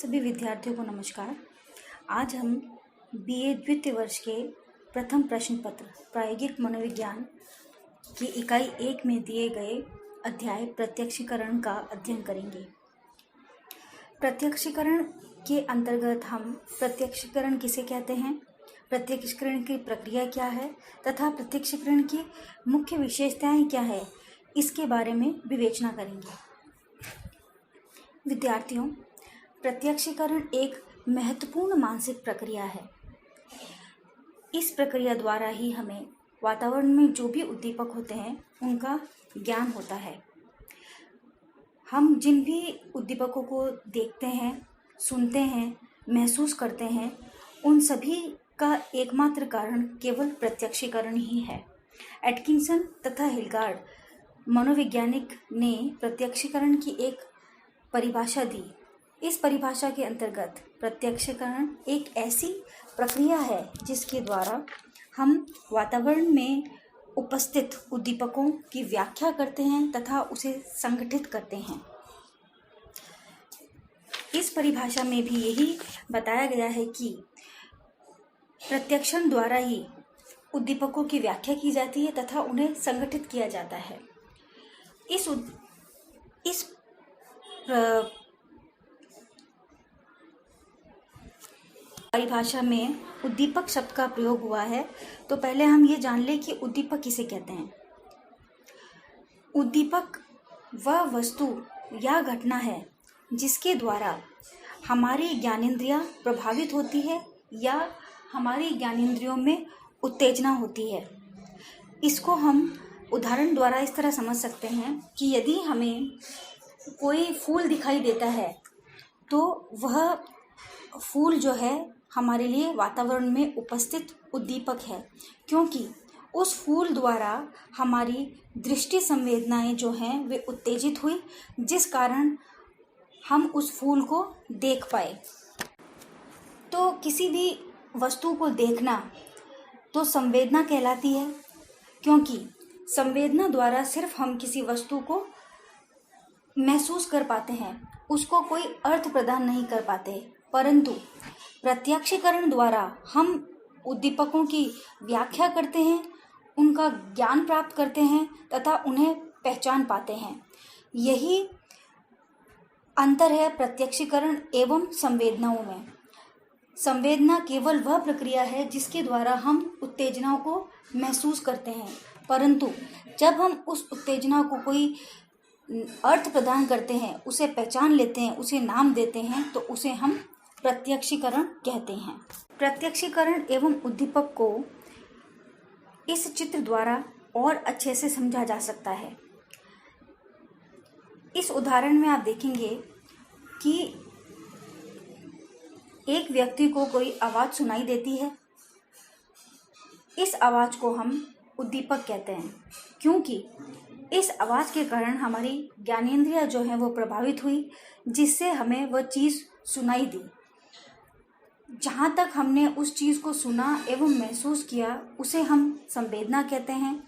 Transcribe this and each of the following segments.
सभी विद्यार्थियों को नमस्कार। आज हम बीए द्वितीय वर्ष के प्रथम प्रश्न पत्र प्रायोगिक मनोविज्ञान की इकाई 1 में दिए गए अध्याय प्रत्यक्षीकरण का अध्ययन करेंगे। प्रत्यक्षीकरण के अंतर्गत हम प्रत्यक्षीकरण किसे कहते हैं, प्रत्यक्षीकरण की प्रक्रिया क्या है तथा प्रत्यक्षीकरण की मुख्य विशेषताएं क्या है, इसके बारे में विवेचना करेंगे। विद्यार्थियों, प्रत्यक्षीकरण एक महत्वपूर्ण मानसिक प्रक्रिया है। इस प्रक्रिया द्वारा ही हमें वातावरण में जो भी उद्दीपक होते हैं उनका ज्ञान होता है। हम जिन भी उद्दीपकों को देखते हैं, सुनते हैं, महसूस करते हैं, उन सभी का एकमात्र कारण केवल प्रत्यक्षीकरण ही है। एटकिंसन तथा हिलगार्ड मनोवैज्ञानिक ने प्रत्यक्षीकरण की एक परिभाषा दी। इस परिभाषा के अंतर्गत प्रत्यक्षीकरण एक ऐसी प्रक्रिया है जिसके द्वारा हम वातावरण में उपस्थित उद्दीपकों की व्याख्या करते हैं तथा उसे संगठित करते हैं। इस परिभाषा में भी यही बताया गया है कि प्रत्यक्षण द्वारा ही उद्दीपकों की व्याख्या की जाती है तथा उन्हें संगठित किया जाता है। इस परिभाषा में उद्दीपक शब्द का प्रयोग हुआ है, तो पहले हम ये जान लें कि उद्दीपक किसे कहते हैं। उद्दीपक वह वस्तु या घटना है जिसके द्वारा हमारी ज्ञानेंद्रियां प्रभावित होती है या हमारी ज्ञानेंद्रियों में उत्तेजना होती है। इसको हम उदाहरण द्वारा इस तरह समझ सकते हैं कि यदि हमें कोई फूल दिखाई देता है तो वह फूल जो है हमारे लिए वातावरण में उपस्थित उद्दीपक है, क्योंकि उस फूल द्वारा हमारी दृष्टि संवेदनाएं जो हैं वे उत्तेजित हुई, जिस कारण हम उस फूल को देख पाए। तो किसी भी वस्तु को देखना तो संवेदना कहलाती है, क्योंकि संवेदना द्वारा सिर्फ हम किसी वस्तु को महसूस कर पाते हैं, उसको कोई अर्थ प्रदान नहीं कर पाते। परंतु प्रत्यक्षीकरण द्वारा हम उद्दीपकों की व्याख्या करते हैं, उनका ज्ञान प्राप्त करते हैं तथा उन्हें पहचान पाते हैं। यही अंतर है प्रत्यक्षीकरण एवं संवेदनाओं में। संवेदना केवल वह प्रक्रिया है जिसके द्वारा हम उत्तेजनाओं को महसूस करते हैं, परंतु जब हम उस उत्तेजना को कोई अर्थ प्रदान करते हैं, उसे पहचान लेते हैं, उसे नाम देते हैं, तो उसे हम प्रत्यक्षीकरण कहते हैं। प्रत्यक्षीकरण एवं उद्दीपक को इस चित्र द्वारा और अच्छे से समझा जा सकता है। इस उदाहरण में आप देखेंगे कि एक व्यक्ति को कोई आवाज सुनाई देती है। इस आवाज को हम उद्दीपक कहते हैं, क्योंकि इस आवाज के कारण हमारी ज्ञानेंद्रियां जो है वो प्रभावित हुई, जिससे हमें वह चीज सुनाई दी। जहाँ तक हमने उस चीज को सुना एवं महसूस किया उसे हम संवेदना कहते हैं,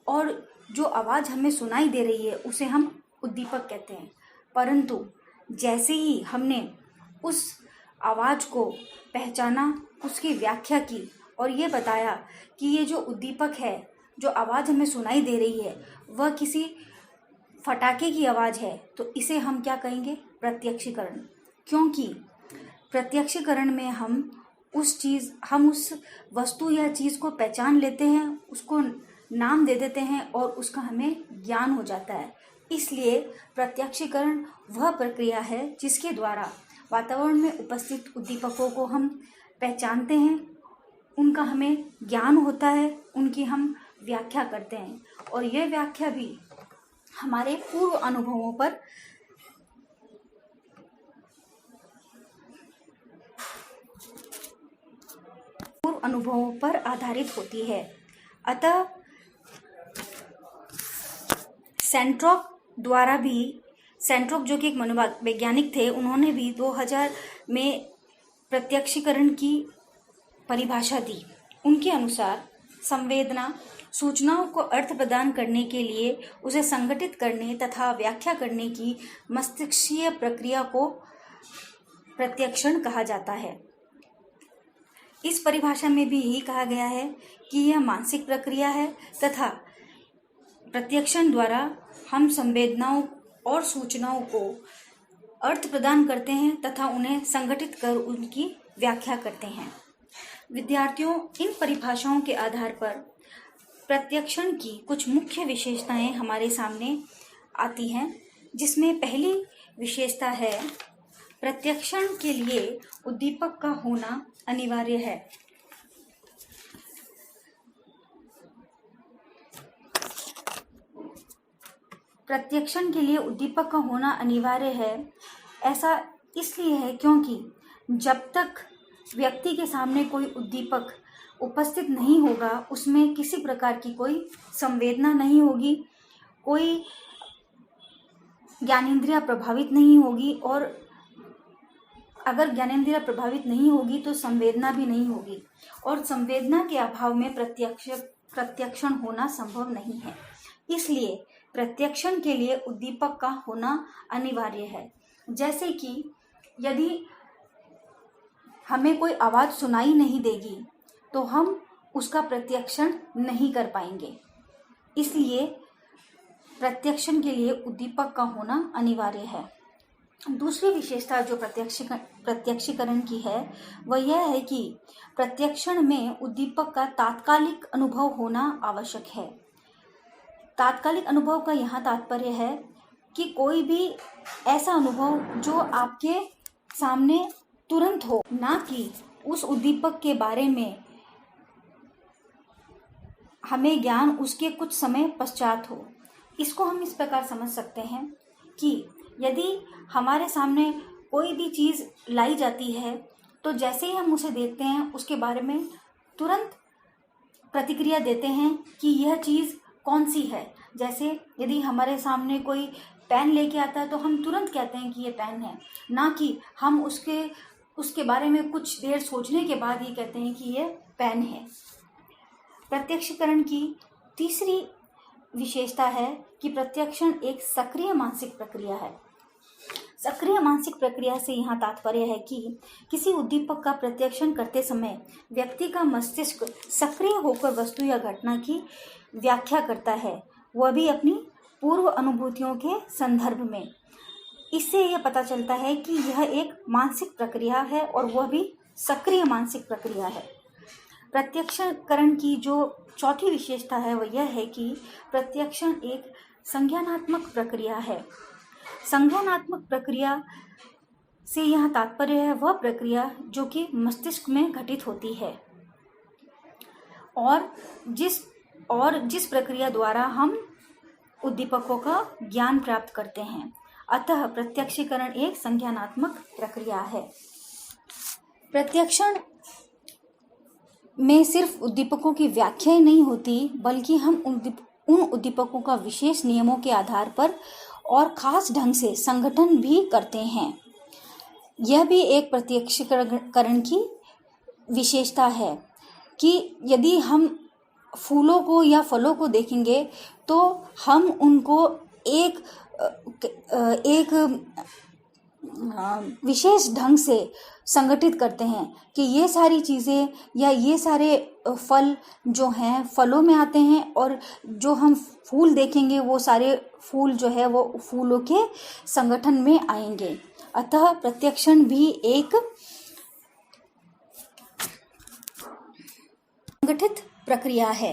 और जो आवाज हमें सुनाई दे रही है उसे हम उद्दीपक कहते हैं। परंतु जैसे ही हमने उस आवाज को पहचाना, उसकी व्याख्या की और ये बताया कि ये जो उद्दीपक है, जो आवाज हमें सुनाई दे रही है, वह किसी फटाके की आवाज है, तो इसे हम क्या कहेंगे? प्रत्यक्षीकरण। क्योंकि प्रत्यक्षीकरण में हम उस वस्तु या चीज को पहचान लेते हैं, उसको नाम दे देते हैं और उसका हमें ज्ञान हो जाता है। इसलिए प्रत्यक्षीकरण वह प्रक्रिया है जिसके द्वारा वातावरण में उपस्थित उद्दीपकों को हम पहचानते हैं, उनका हमें ज्ञान होता है, उनकी हम व्याख्या करते हैं, और यह व्याख्या भी हमारे पूर्व अनुभवों पर आधारित होती है। अतः सेंट्रोक जो कि एक मनोवैज्ञानिक थे, उन्होंने भी 2000 में प्रत्यक्षीकरण की परिभाषा दी। उनके अनुसार संवेदना सूचनाओं को अर्थ प्रदान करने के लिए उसे संगठित करने तथा व्याख्या करने की मस्तिष्कीय प्रक्रिया को प्रत्यक्षण कहा जाता है। इस परिभाषा में भी यही कहा गया है कि यह मानसिक प्रक्रिया है तथा प्रत्यक्षण द्वारा हम संवेदनाओं और सूचनाओं को अर्थ प्रदान करते हैं तथा उन्हें संगठित कर उनकी व्याख्या करते हैं। विद्यार्थियों, इन परिभाषाओं के आधार पर प्रत्यक्षण की कुछ मुख्य विशेषताएं हमारे सामने आती हैं, जिसमें पहली विशेषता है प्रत्यक्षण के लिए उद्दीपक का होना अनिवार्य है। प्रत्यक्षण के लिए उद्दीपक का होना अनिवार्य है, ऐसा इसलिए है क्योंकि जब तक व्यक्ति के सामने कोई उद्दीपक उपस्थित नहीं होगा, उसमें किसी प्रकार की कोई संवेदना नहीं होगी, कोई ज्ञानेंद्रिया प्रभावित नहीं होगी, और अगर ज्ञानेंद्रिया प्रभावित नहीं होगी तो संवेदना भी नहीं होगी, और संवेदना के अभाव में प्रत्यक्षण होना संभव नहीं है। इसलिए प्रत्यक्षण के लिए उद्दीपक का होना अनिवार्य है। जैसे कि यदि हमें कोई आवाज़ सुनाई नहीं देगी तो हम उसका प्रत्यक्षण नहीं कर पाएंगे। इसलिए प्रत्यक्षण के लिए उद्दीपक का होना अनिवार्य है। दूसरी विशेषता जो प्रत्यक्षीकरण की है वह यह है कि प्रत्यक्षण में उद्दीपक का तात्कालिक अनुभव होना आवश्यक है। तात्कालिक अनुभव का यहाँ तात्पर्य है कि कोई भी ऐसा अनुभव जो आपके सामने तुरंत हो, ना कि उस उद्दीपक के बारे में हमें ज्ञान उसके कुछ समय पश्चात हो। इसको हम इस प्रकार समझ सकते हैं कि यदि हमारे सामने कोई भी चीज़ लाई जाती है तो जैसे ही हम उसे देखते हैं उसके बारे में तुरंत प्रतिक्रिया देते हैं कि यह चीज़ कौन सी है। जैसे यदि हमारे सामने कोई पेन लेके आता है तो हम तुरंत कहते हैं कि ये पेन है, ना कि हम उसके बारे में कुछ देर सोचने के बाद ही कहते हैं कि ये पेन है। प्रत्यक्षीकरण की तीसरी विशेषता है कि प्रत्यक्षण एक सक्रिय मानसिक प्रक्रिया है। सक्रिय मानसिक प्रक्रिया से यहाँ तात्पर्य है कि किसी उद्दीपक का प्रत्यक्षण करते समय व्यक्ति का मस्तिष्क सक्रिय होकर वस्तु या घटना की व्याख्या करता है, वह भी अपनी पूर्व अनुभूतियों के संदर्भ में। इससे यह पता चलता है कि यह एक मानसिक प्रक्रिया है और वह भी सक्रिय मानसिक प्रक्रिया है। प्रत्यक्षीकरण की जो चौथी विशेषता है वह यह है कि प्रत्यक्षण एक संज्ञानात्मक प्रक्रिया है। संज्ञानात्मक प्रक्रिया से यह तात्पर्य है वह प्रक्रिया जो कि मस्तिष्क में घटित होती है और जिस प्रक्रिया द्वारा हम उद्दीपकों का ज्ञान प्राप्त करते हैं। अतः प्रत्यक्षीकरण एक संज्ञानात्मक प्रक्रिया है। प्रत्यक्षण में सिर्फ उद्दीपकों की व्याख्या ही नहीं होती, बल्कि हम उन उद्दीपकों का विशेष नियमों के आधार पर और खास ढंग से संगठन भी करते हैं। यह भी एक प्रत्यक्षीकरण की विशेषता है कि यदि हम फूलों को या फलों को देखेंगे तो हम उनको एक विशेष ढंग से संगठित करते हैं कि ये सारी चीज़ें या ये सारे फल जो हैं फलों में आते हैं, और जो हम फूल देखेंगे वो सारे फूल जो है वो फूलों के संगठन में आएंगे। अतः प्रत्यक्षण भी एक संगठित प्रक्रिया है।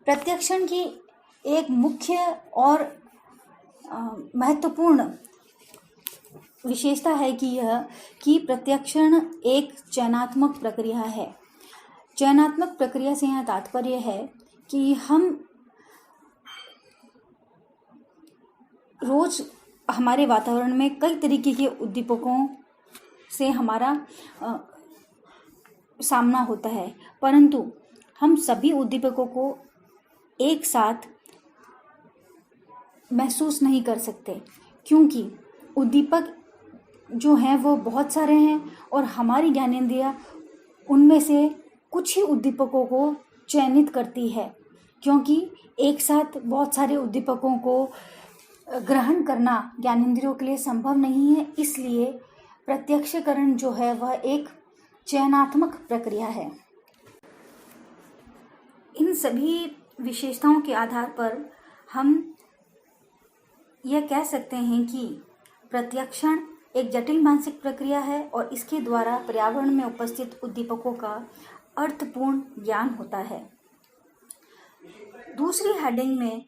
प्रत्यक्षण की एक मुख्य और महत्वपूर्ण विशेषता है कि प्रत्यक्षण एक चयनात्मक प्रक्रिया है। चयनात्मक प्रक्रिया से यह तात्पर्य है कि हम रोज हमारे वातावरण में कई तरीके के उद्दीपकों से हमारा सामना होता है, परंतु हम सभी उद्दीपकों को एक साथ महसूस नहीं कर सकते, क्योंकि उद्दीपक जो हैं वो बहुत सारे हैं और हमारी ज्ञानेंद्रिया उनमें से कुछ ही उद्दीपकों को चयनित करती है, क्योंकि एक साथ बहुत सारे उद्दीपकों को ग्रहण करना ज्ञानेंद्रियों के लिए संभव नहीं है। इसलिए प्रत्यक्षीकरण जो है वह एक चयनात्मक प्रक्रिया है। इन सभी विशेषताओं के आधार पर हम यह कह सकते हैं कि प्रत्यक्षण एक जटिल मानसिक प्रक्रिया है और इसके द्वारा पर्यावरण में उपस्थित उद्दीपकों का अर्थपूर्ण ज्ञान होता है। दूसरी हेडिंग में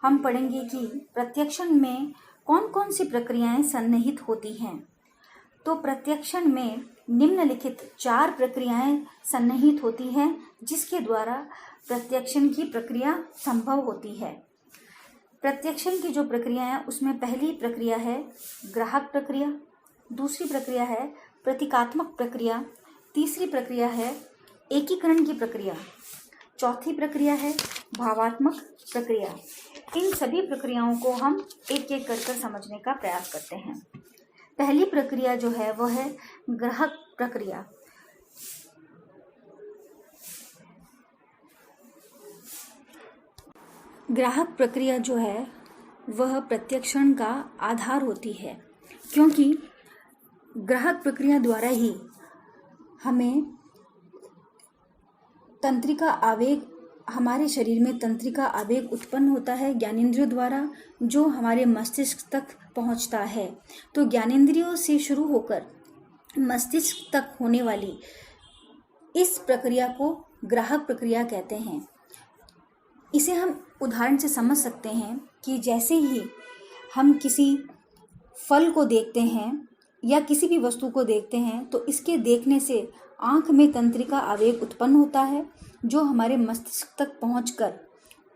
हम पढ़ेंगे कि प्रत्यक्षण में कौन कौन सी प्रक्रियाएं सन्निहित होती हैं। तो प्रत्यक्षण में निम्नलिखित 4 प्रक्रियाएं सन्निहित होती हैं जिसके द्वारा प्रत्यक्षण की प्रक्रिया संभव होती है। प्रत्यक्षण की जो प्रक्रिया है उसमें पहली प्रक्रिया है ग्राहक प्रक्रिया, दूसरी प्रक्रिया है प्रतीकात्मक प्रक्रिया, तीसरी प्रक्रिया है एकीकरण की प्रक्रिया, चौथी प्रक्रिया है भावात्मक प्रक्रिया। इन सभी प्रक्रियाओं को हम एक एक कर समझने का प्रयास करते हैं। पहली प्रक्रिया जो है वह है ग्राहक प्रक्रिया। ग्राहक प्रक्रिया जो है वह प्रत्यक्षण का आधार होती है, क्योंकि ग्राहक प्रक्रिया द्वारा ही हमें तंत्रिका आवेग, हमारे शरीर में तंत्रिका आवेग उत्पन्न होता है ज्ञानेंद्रियों द्वारा, जो हमारे मस्तिष्क तक पहुंचता है। तो ज्ञानेंद्रियों से शुरू होकर मस्तिष्क तक होने वाली इस प्रक्रिया को ग्राहक प्रक्रिया कहते हैं। इसे हम उदाहरण से समझ सकते हैं कि जैसे ही हम किसी फल को देखते हैं या किसी भी वस्तु को देखते हैं तो इसके देखने से आँख में तंत्रिका आवेग उत्पन्न होता है, जो हमारे मस्तिष्क तक पहुंचकर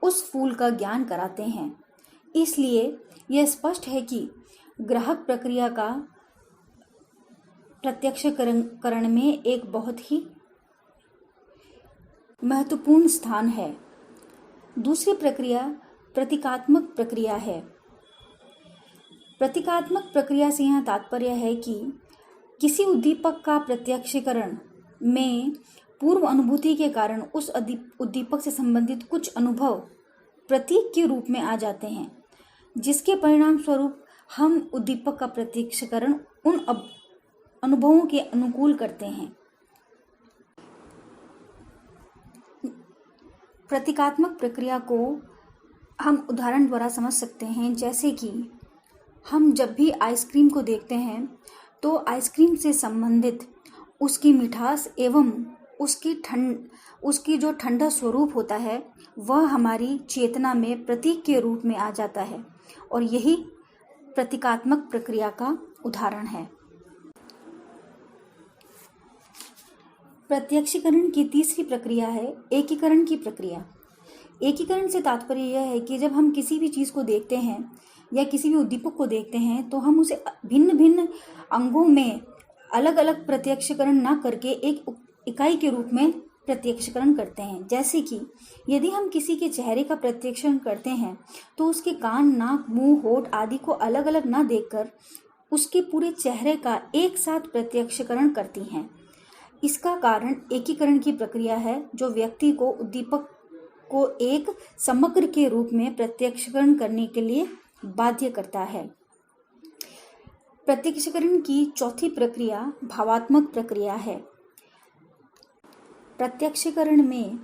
उस फूल का ज्ञान कराते हैं। इसलिए यह स्पष्ट है कि ग्राहक प्रक्रिया का प्रत्यक्षीकरण में एक बहुत ही महत्वपूर्ण स्थान है। दूसरी प्रक्रिया प्रतीकात्मक प्रक्रिया है। प्रतीकात्मक प्रक्रिया से यह तात्पर्य है कि किसी उद्दीपक का प्रत्यक्षीकरण में पूर्व अनुभूति के कारण उस उद्दीपक से संबंधित कुछ अनुभव प्रतीक के रूप में आ जाते हैं, जिसके परिणाम स्वरूप हम उद्दीपक का प्रत्यक्षीकरण उन अनुभवों के अनुकूल करते हैं। प्रतीकात्मक प्रक्रिया को हम उदाहरण द्वारा समझ सकते हैं, जैसे कि हम जब भी आइसक्रीम को देखते हैं तो आइसक्रीम से संबंधित उसकी मिठास एवं उसकी जो ठंडा स्वरूप होता है वह हमारी चेतना में प्रतीक के रूप में आ जाता है, और यही प्रतीकात्मक प्रक्रिया का उदाहरण है। प्रत्यक्षीकरण की तीसरी प्रक्रिया है एकीकरण की प्रक्रिया। एकीकरण से तात्पर्य यह है कि जब हम किसी भी चीज़ को देखते हैं या किसी भी उद्दीपक को देखते हैं तो हम उसे भिन्न भिन्न अंगों में अलग अलग प्रत्यक्षीकरण न करके एक इकाई के रूप में प्रत्यक्षीकरण करते हैं। जैसे कि यदि हम किसी के चेहरे का प्रत्यक्षीकरण करते हैं तो उसके कान, नाक, मुंह, होठ आदि को अलग अलग न देखकर उसके पूरे चेहरे का एक साथ प्रत्यक्षीकरण करती हैं। इसका कारण एकीकरण की प्रक्रिया है, जो व्यक्ति को उद्दीपक को एक समग्र के रूप में प्रत्यक्षीकरण करने के लिए बाध्य करता है। प्रत्यक्षीकरण की चौथी प्रक्रिया भावात्मक प्रक्रिया है। प्रत्यक्षीकरण में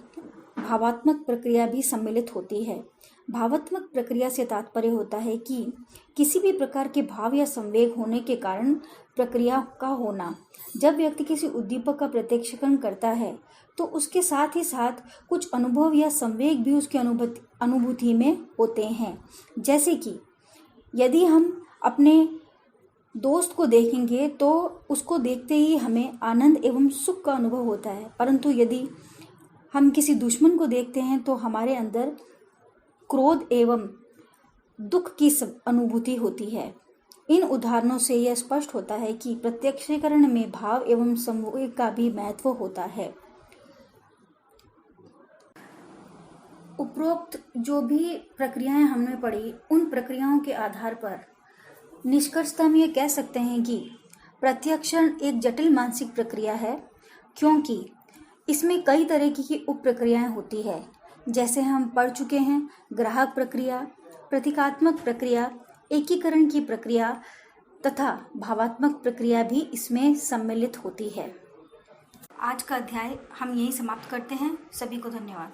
भावात्मक प्रक्रिया भी सम्मिलित होती है। भावात्मक प्रक्रिया से तात्पर्य होता है कि किसी भी प्रकार के भाव या संवेग होने के कारण प्रक्रिया का होना। जब व्यक्ति किसी उद्दीपक का प्रत्यक्षीकरण करता है तो उसके साथ ही साथ कुछ अनुभव या संवेग भी उसकी अनुभूति में होते हैं। जैसे कि यदि हम अपने दोस्त को देखेंगे तो उसको देखते ही हमें आनंद एवं सुख का अनुभव होता है, परंतु यदि हम किसी दुश्मन को देखते हैं तो हमारे अंदर क्रोध एवं दुख की अनुभूति होती है। इन उदाहरणों से यह स्पष्ट होता है कि प्रत्यक्षीकरण में भाव एवं संवेग का भी महत्व होता है। उपरोक्त जो भी प्रक्रियाएं हमने पढ़ी, उन प्रक्रियाओं के आधार पर निष्कर्षतः हम ये कह सकते हैं कि प्रत्यक्षण एक जटिल मानसिक प्रक्रिया है, क्योंकि इसमें कई तरह की उप प्रक्रियाएं होती है। जैसे हम पढ़ चुके हैं ग्राहक प्रक्रिया, प्रतीकात्मक प्रक्रिया, एकीकरण की प्रक्रिया, तथा भावात्मक प्रक्रिया भी इसमें सम्मिलित होती है। आज का अध्याय हम यहीं समाप्त करते हैं। सभी को धन्यवाद।